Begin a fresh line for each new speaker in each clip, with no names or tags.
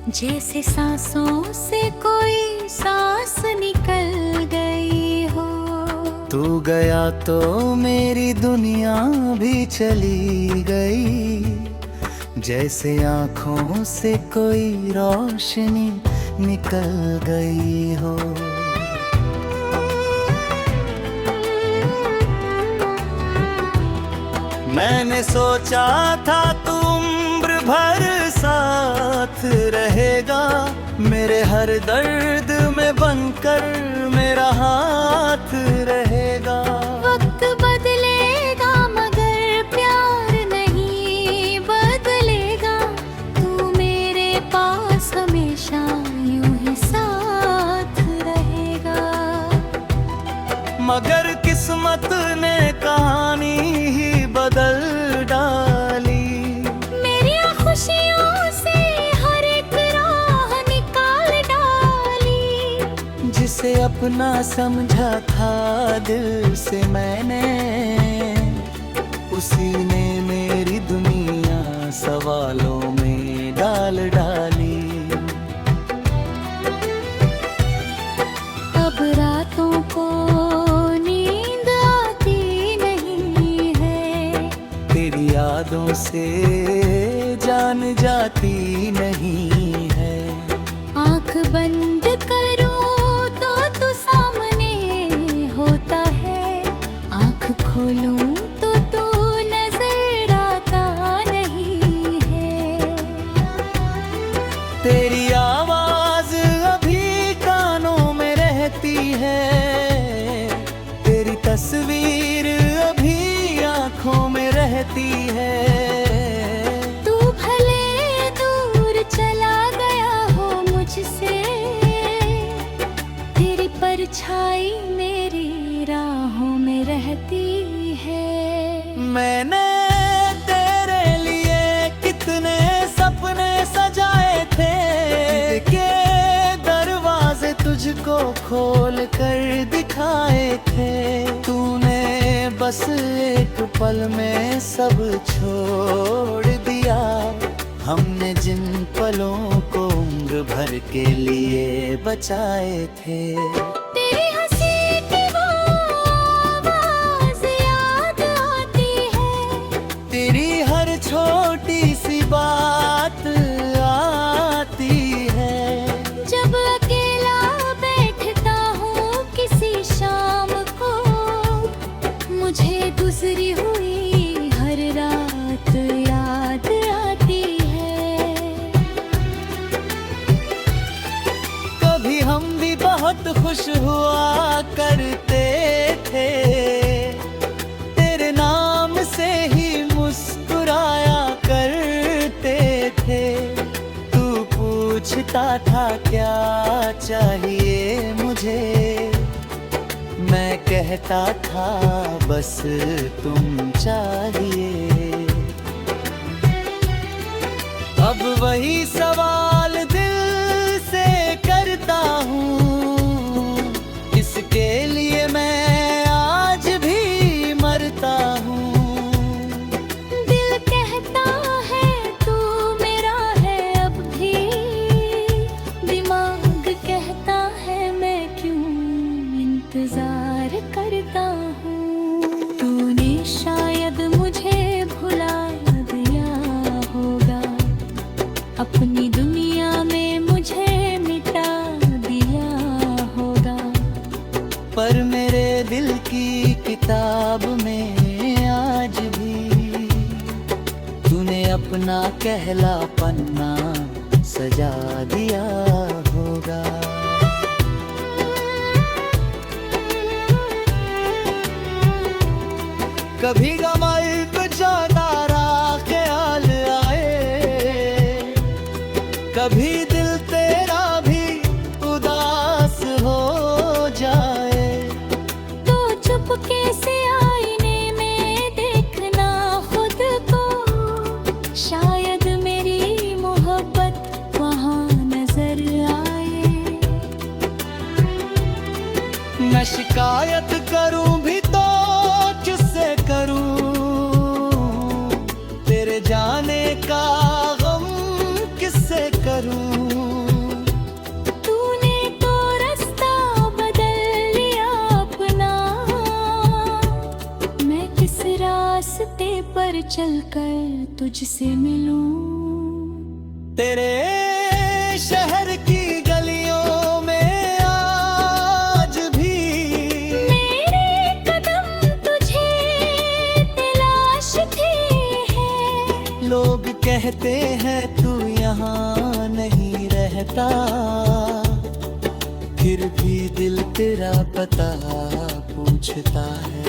जैसे सांसों से कोई सांस निकल गई हो।
तू गया तो मेरी दुनिया भी चली गई, जैसे आँखों से कोई रोशनी निकल गई हो। मैंने सोचा था तू उम्र भर साथ रहेगा, मेरे हर दर्द में बनकर मेरा हाथ रहेगा।
वक्त बदलेगा मगर प्यार नहीं बदलेगा, तू मेरे पास हमेशा यूं ही साथ रहेगा।
मगर किस्मत ने कहानी ही बदल डाली,
मेरी खुशियों से हर एक राह निकाल डाली।
जिसे अपना समझा था दिल से मैंने, उसी ने मेरी दुनिया सवालों में डाल डाली।
अब रातों को नींद आती नहीं है,
तेरी यादों से जान जाती नहीं है।
आँख बंद करूं तो तू सामने होता है, आँख खोलूं तो तू नजर आता नहीं है।
तेरी आवाज अभी कानों में रहती है, तेरी तस्वीर अभी आँखों में रहती है।
तू भले दूर चला गया हो मुझसे, तेरी परछाई मेरी राहों में रहती है।
मैंने तेरे लिए कितने सपने सजाए थे, के दरवाजे तुझको खोल कर दिखाए थे। तूने बस एक पल में सब छोड़ दिया, हमने जिन पलों को उम्र भर के लिए बचाए थे।
तेरी हंसी की वो आवाज़ याद आती है,
तेरी हर छोटी सी बात आती है।
जब अकेला बैठता हूँ किसी शाम को, मुझे गुजरी हुई हर रात याद आती है।
कभी हम भी बहुत खुश हुआ करते थे, तेरे नाम से ही मुस्कुराया करते थे। तू पूछता था क्या चाहिए मुझे, मैं कहता था बस तुम चाहिए। अब वही सवाल दिल से करता हूँ, इसके लिए मैं आज भी मरता हूँ।
दिल कहता है तू मेरा है अब भी, दिमाग कहता है मैं क्यों इंतजार करता हूँ। तूने शायद मुझे भुला दिया होगा, अपनी दुनिया में मुझे मिटा दिया होगा।
पर मेरे दिल की किताब में आज भी तूने अपना कहला पन्ना सजा दिया होगा। कभी गम ज्यादा ख्याल आए, कभी दिल तेरा भी उदास हो जाए।
तो चुपके से आईने में देखना खुद को, शायद मेरी मोहब्बत वहाँ नजर आए।
मैं शिकायत करूं भी तो किससे करूं, तेरे जाने का गम किससे करूं।
पर चलकर तुझसे मिलूं।
तेरे शहर की गलियों में आज भी
मेरे कदम तुझे तलाशते हैं।
लोग कहते हैं तू यहाँ नहीं रहता, फिर भी दिल तेरा पता पूछता है।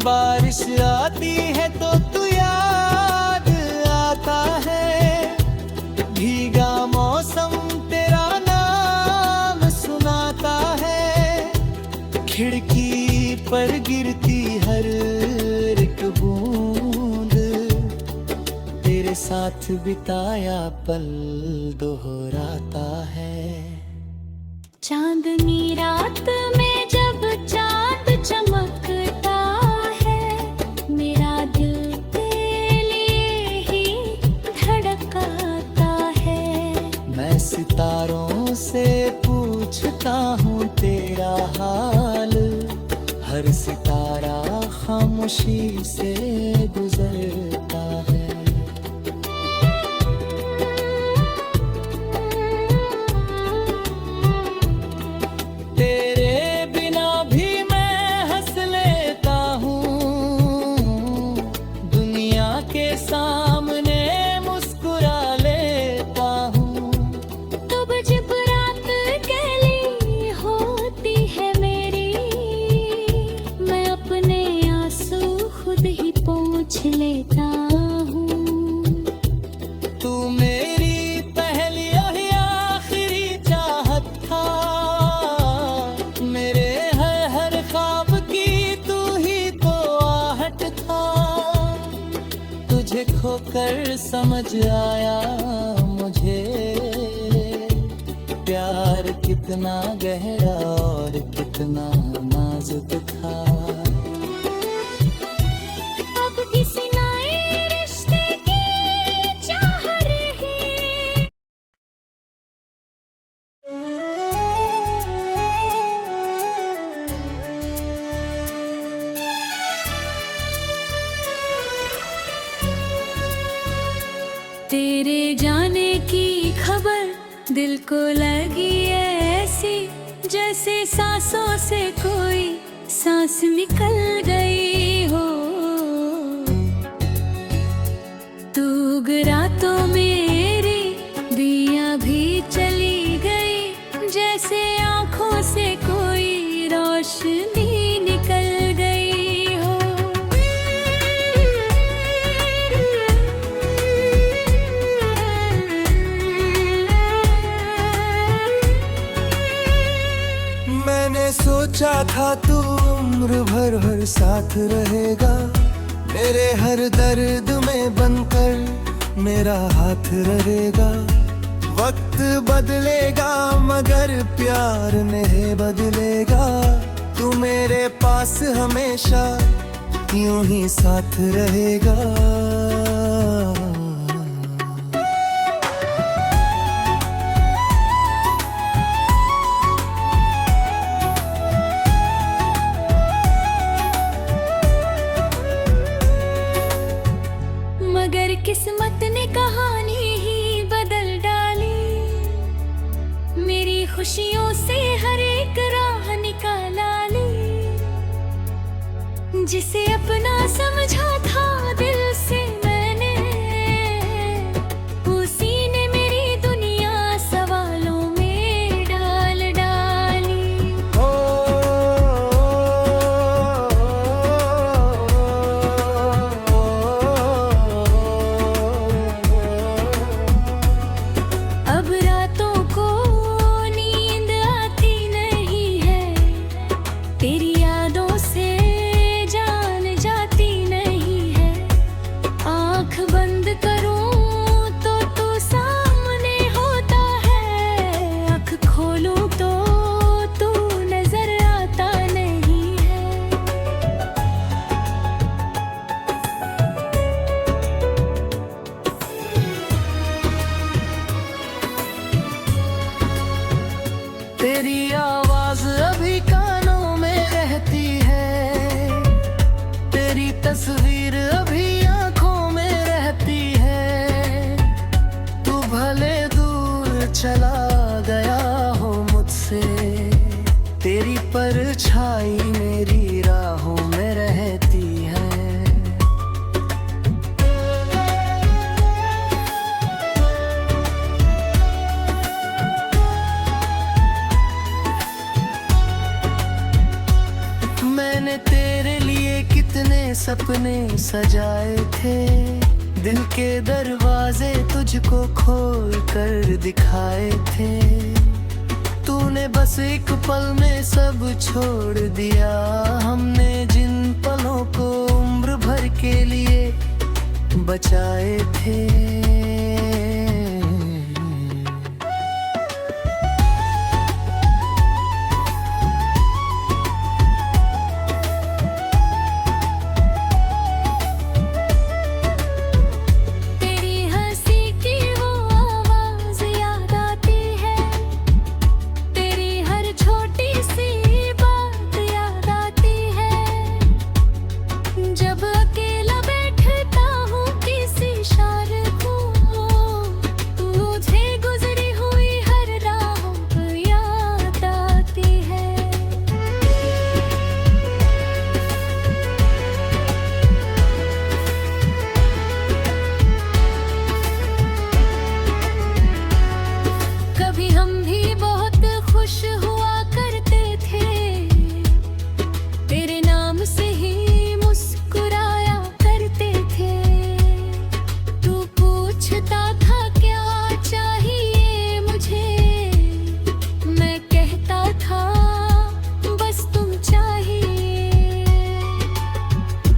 बारिश आती है तो तू याद आता है, भीगा मौसम तेरा नाम सुनाता है। खिड़की पर गिरती हर एक बूंद तेरे साथ बिताया पल दोहराता है।
चांदनी रात में जब चांद चमकता है, मेरा दिल तेरे लिए ही धड़कता है।
मैं सितारों से पूछता हूँ तेरा हाल, हर सितारा खामोशी से गुजरता है। तेरे बिना भी मैं हंस लेता हूँ, दुनिया के सामने मुस्कुरा लेता हूँ।
तब जब रात गहरी होती है मेरी, मैं अपने आंसू खुद ही पोंछ लेता हूँ।
तू मेरी पहली और आखिरी चाहत था, मेरे हर ख्वाब की तू ही तो आहट था। तुझे खोकर समझ आया मुझे, प्यार कितना गहरा और कितना नाजुक था।
अब किसी नए रिश्ते की चाह रही। तेरे जाने की खबर दिल को लगी ऐसी, जैसे सांसों से कोई सांस निकल गई हो। तू गिरा तो मेरी दिया भी चली गई, जैसे आंखों से कोई रोशनी निकल गई हो।
मैंने सोचा था तू उम्र भर हर साथ रहेगा, मेरे हर दर्द में बनकर मेरा हाथ रहेगा। वक्त बदलेगा मगर प्यार नहीं बदलेगा, तू मेरे पास हमेशा यूं ही साथ रहेगा।
मगर किस्मत ने कहानी ही बदल डाली, मेरी खुशियों से हर एक राह निकाला ली। जिसे अपना समझा था दिल से मैंने, उसी ने मेरी दुनिया सवालों में डाल डाली। अब रातों को नींद आती नहीं है, तेरी यादों से जान जाती नहीं है। आँख बंद करूं तो तू सामने होता है, आँख खोलूं तो तू नजर आता नहीं है।
तेरी आवाज अभी कानों में रहती है, तेरी तस्वीर चला गया हो मुझसे, तेरी परछाई मेरी राहों में रहती है। मैंने तेरे लिए कितने सपने सजाए थे, दिल के दरवाजे तुझको खोल कर दिखाए थे। तूने बस एक पल में सब छोड़ दिया, हमने जिन पलों को उम्र भर के लिए बचाए थे।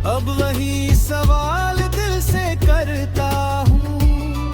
अब वही सवाल दिल से करता हूँ,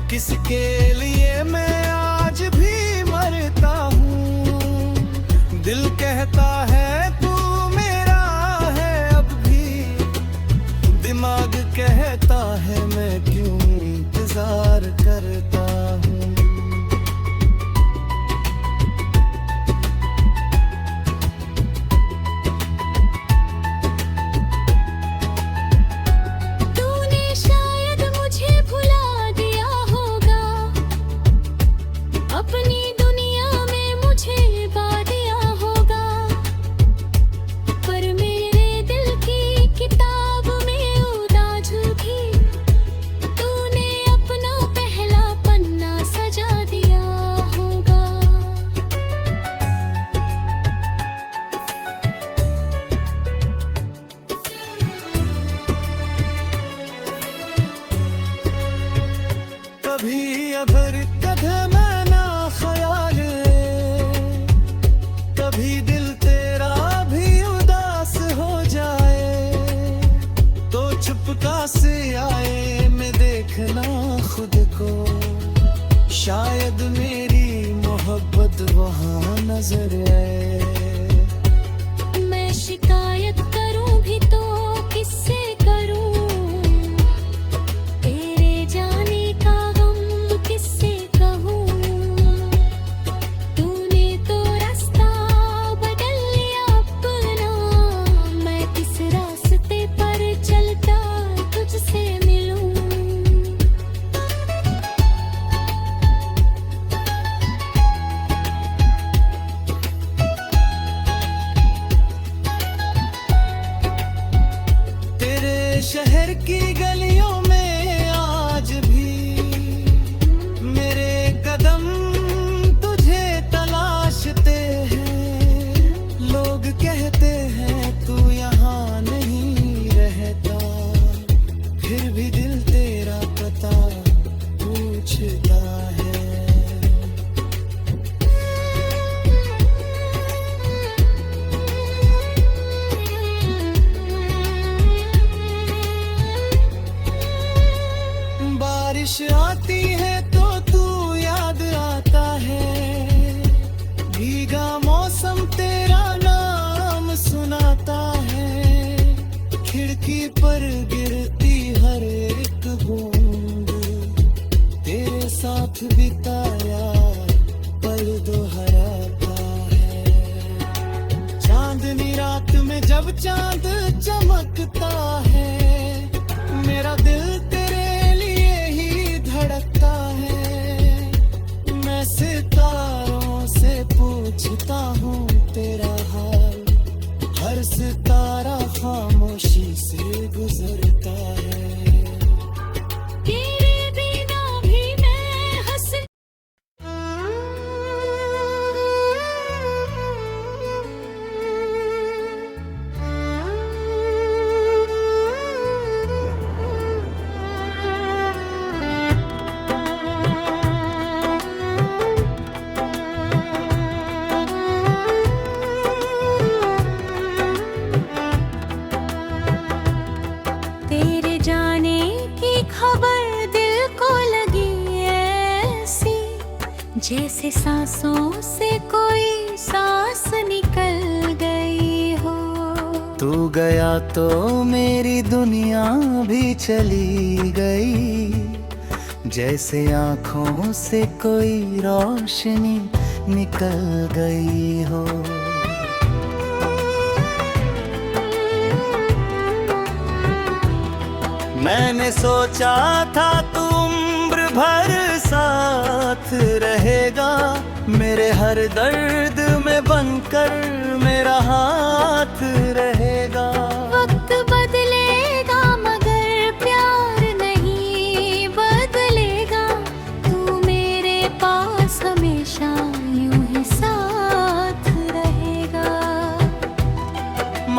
किसके लिए मैं आज भी मरता हूँ। दिल कहता है तू मेरा है अब भी, दिमाग कहता है मैं क्यों इंतजार करता हूँ। कभी अगर कदम ना ख्याल, कभी दिल तेरा भी उदास हो जाए, तो चुपका से आए मैं देखना खुद को, शायद मेरी मोहब्बत वहाँ नजर आए।
मैं शिकायत करूं भी तो किससे करूं,
शहर की गलियों में आज भी मेरे कदम तुझे तलाशते हैं। लोग कहते हैं तू यहाँ नहीं रहता, फिर भी दिल तेरा पता पूछता है। बारिश आती है तो तू याद आता है, भीगा मौसम तेरा नाम सुनाता है। खिड़की पर गिरती हर एक बूंद, तेरे साथ बिताया पल दोहराता है। चांदनी रात में जब चांद चमकता है, मेरा दिल तेरे लिए ही धड़कता है।
जैसे सांसों से कोई सांस निकल गई हो।
तू गया तो मेरी दुनिया भी चली गई, जैसे आँखों से कोई रोशनी निकल गई हो। मैंने सोचा था तू उम्र भर साथ रहेगा, मेरे हर दर्द में बनकर मेरा हाथ रहेगा।
वक्त बदलेगा मगर प्यार नहीं बदलेगा, तू मेरे पास हमेशा यूं ही साथ रहेगा।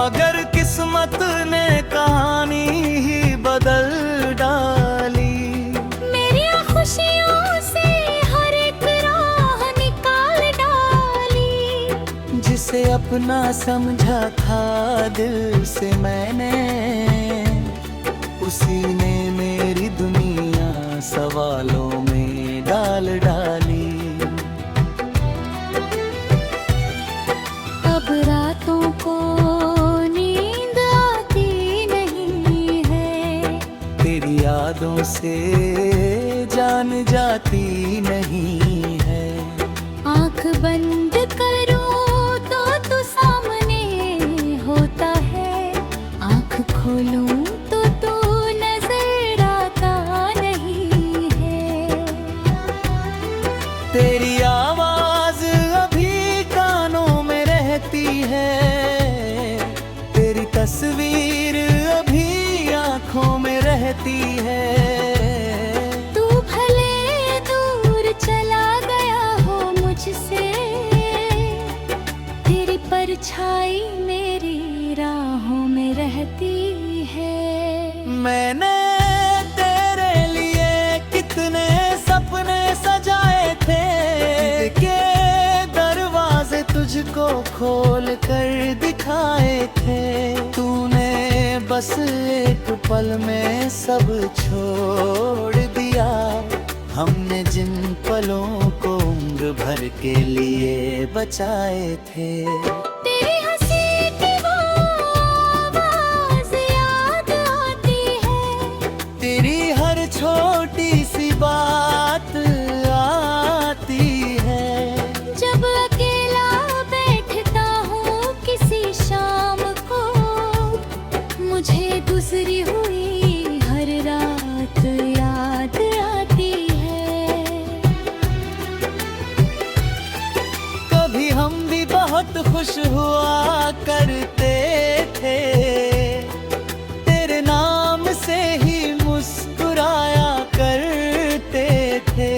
मगर किस्मत ने कहानी ही बदल डाली,
मेरी खुशियों से हर एक राह निकाल डाली।
जिसे अपना समझा था दिल से मैंने, उसी ने मेरी दुनिया सवालों में डाल डाली।
अब रातों को नींद आती नहीं है,
तेरी यादों से जान जाती नहीं है।
आँख बंद करूं तो तू सामने होता है, आँख खोलूं तो तू नजर आता नहीं है।
तेरी आवाज अभी कानों में रहती है, तेरी तस्वीर अभी आँखों में रहती है।
तू भले दूर चला गया हो मुझसे, तेरी परछाई मेरी राहों में रहती है।
मैंने तेरे लिए कितने सपने सजाए थे, के दरवाजे तुझको खोल कर दिखाए थे। तूने बस एक पल में सब छोड़ दिया, हमने जिन पलों को उम्र भर के लिए बचाए थे।
तेरी हंसी की वो आवाज़ याद आती है,
तेरी हर छोटी सी बात आती है।
जब अकेला बैठता हूँ किसी शाम को, मुझे गुजरी हुई हर रात याद आती है।
कभी हम भी बहुत खुश हुआ करते थे, तेरे नाम से ही मुस्कुराया करते थे।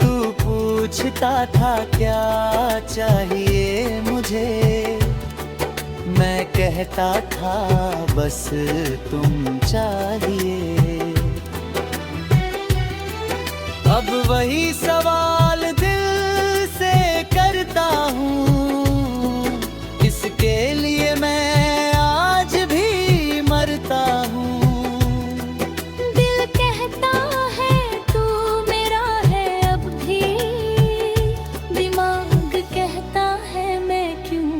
तू पूछता था क्या चाहिए मुझे, मैं कहता था बस तुम चाहिए। अब वही सवाल दिल से करता हूँ, इसके लिए मैं आज भी मरता हूँ।
दिल कहता है तू मेरा है अब भी, दिमाग कहता है मैं क्यों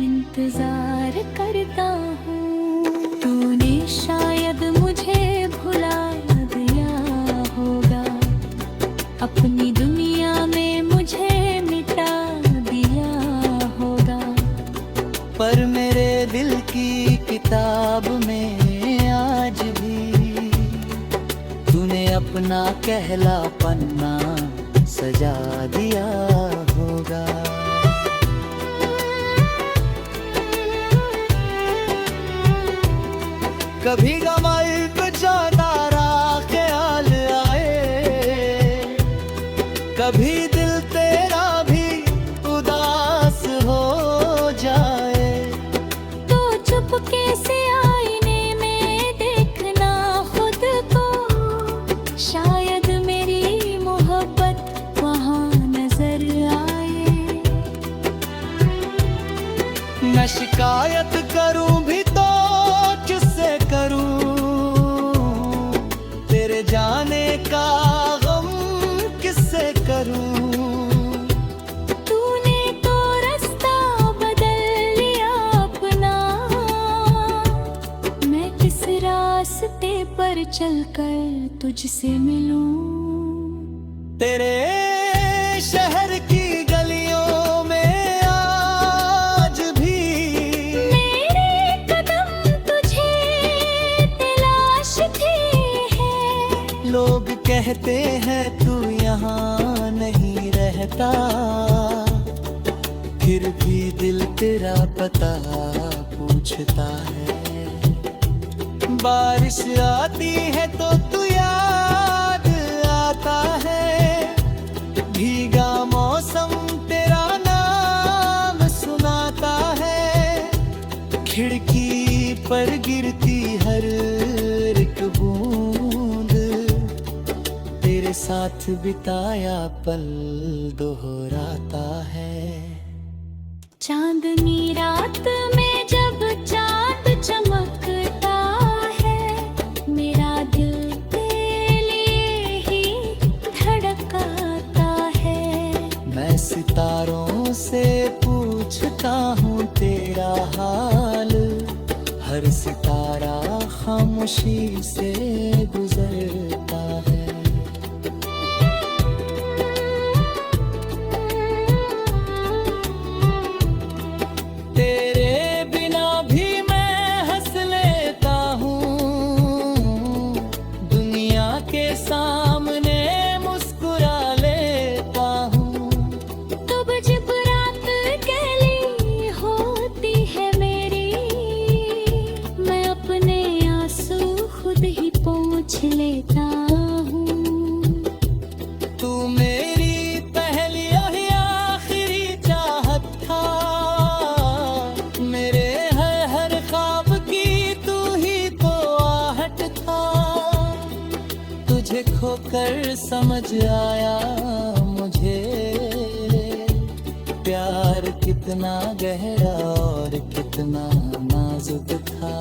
इंतजार करता हूँ। तूने शायद मुझे भुला दिया होगा, अपनी दुनिया में मुझे मिटा दिया होगा।
पर मेरे दिल की किताब में आज भी तूने अपना कहला पन्ना सजा दिया होगा। कभी गमाइब ज्यादा ख्याल आए, कभी दिल तेरा भी उदास हो जाए।
तो चुपके से आईने में देखना खुद को, शायद मेरी मोहब्बत वहाँ नजर आए।
मैं शिकायत करूं भी तो किससे करूं, तेरे जाने का गम किससे करूं।
चलकर तुझसे मिलूं।
तेरे शहर की गलियों में आज भी
मेरे कदम तुझे तलाशते हैं।
लोग कहते हैं तू यहाँ नहीं रहता, फिर भी दिल तेरा पता पूछता है। बारिश आती है तो तू याद आता है, भीगा मौसम तेरा नाम सुनाता है। खिड़की पर गिरती हर एक बूंद तेरे साथ बिताया पल दोहराता है।
चांदनी रात में जब चांद चमकता है, मेरा दिल तेरे लिए ही धड़कता है।
मैं सितारों से पूछता हूँ तेरा हाल, हर सितारा खामोशी से गुजरता है। तेरे बिना भी मैं हंस लेता हूँ, दुनिया के सामने मुस्कुरा लेता हूँ।
तब जब रात गली होती है मेरी, मैं अपने आंसू खुद ही पोंछ लेता हूँ।
तू मेरी पहली और आखिरी चाहत था, मेरे हर ख्वाब की तू ही तो आहट था। तुझे खोकर समझ आया मुझे, प्यार कितना गहरा और कितना नाजुक था।